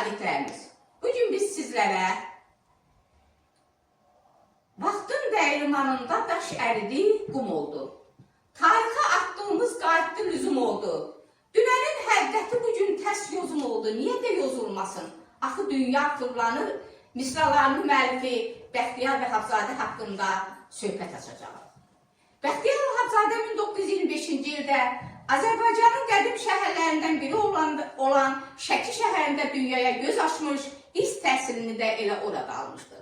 şahidlərimiz, bugün biz sizlərə vaxtın dəyirmanında daş əridi, qum oldu. Tarixə attığımız qayıtdı lüzum oldu. Dünənin həddəti bugün tərs yozum oldu. Niyə də yozulmasın? Axı dünya fırlanır, misralarını müəllifi Bəxtiyar Vahabzadə haqqında söhbət açacaq. Bəxtiyar Vahabzadə 1925-ci ildə Azərbaycanın qədim şəhərlərindən biri olan Şəki şəhərində dünyaya göz açmış, ilk təhsilini də elə orada almışdı.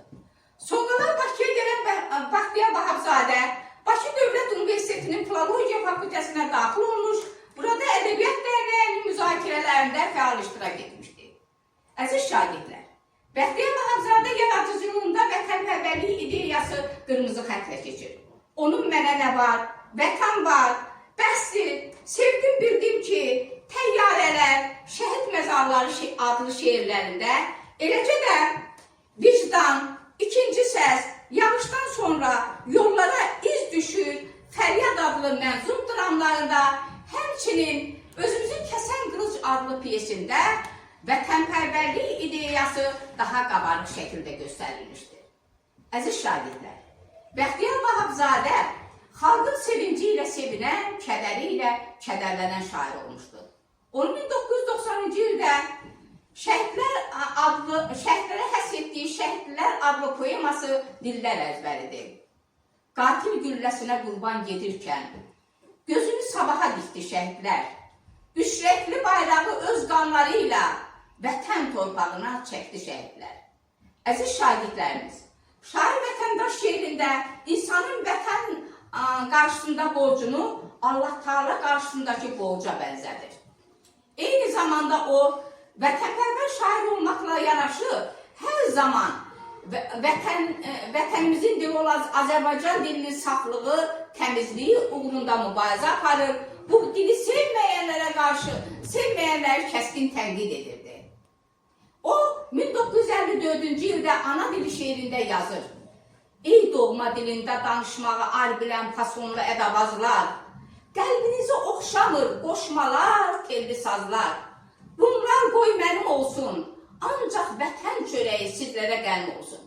Sonralar Bakıya gələn Bəxtiyar Vahabzadə Bakı Dövlət Universitetinin Filologiya Fakültəsinə daxil olmuş, burada ədəbiyyat dərnəyinin müzakirələrində fəal iştirak etmişdi. Əziz şagirdlər, Bəxtiyar Vahabzadə yaradıcılığında vətənpərvərlik ideyası qırmızı xəttlə keçir. Onun Mənə nə var, Vətən var, Bəsdir, Sevdim bildim ki, Təyyarələr, Şəhid məzarları adlı şeirlərində, eləcə də Vicdan, İkinci səs, Yağışdan sonra Yollara iz düşür, Fəryad adlı mənzum dramlarında, həmçinin Özümüzü kəsən qılıc adlı piyesində vətənpərvərlik ideyası daha qabarıq şəkildə göstərilmişdir. Əziz şagirdlər, Bəxtiyar Vahabzadə xalqın sevinci ilə sevinən, kədəri ilə kədərlənən şair olmuşdur. Onun 1990-cı ildə Şəhidlərə həsr etdiyi Şəhidlər adlı poeması dillər əzbəridir. Qatil gülləsinə qurban gedirkən, gözünü sabaha dikdi şəhidlər, üşrəkli bayrağı öz qanları ilə vətən torpağına çəkdi şəhidlər. Əziz şagirdlərimiz, şair vətəndaş şeirində insanın vətən qarşısında borcunu Allah Teala qarşısındakı borca bənzədir. Eyni zamanda o, vətənpərvər şair olmaqla yanaşı, hər zaman vətənimizin dili olan Azərbaycan dilinin saflığı, təmizliyi uğrunda mübarizə aparır, bu dili sevməyənlərə qarşı sevməyənləri kəskin tənqid edirdi. O, 1954-cü ildə ana dili şeirində yazır. Ey doğma dilində danışmağı ar bilən fasonlu ədəbazlar, qəlbinizi oxşamır qoşmalar, telli sazlar. Bunlar qoy mənim olsun, ancaq vətən çörəyi sizlərə qəlm olsun.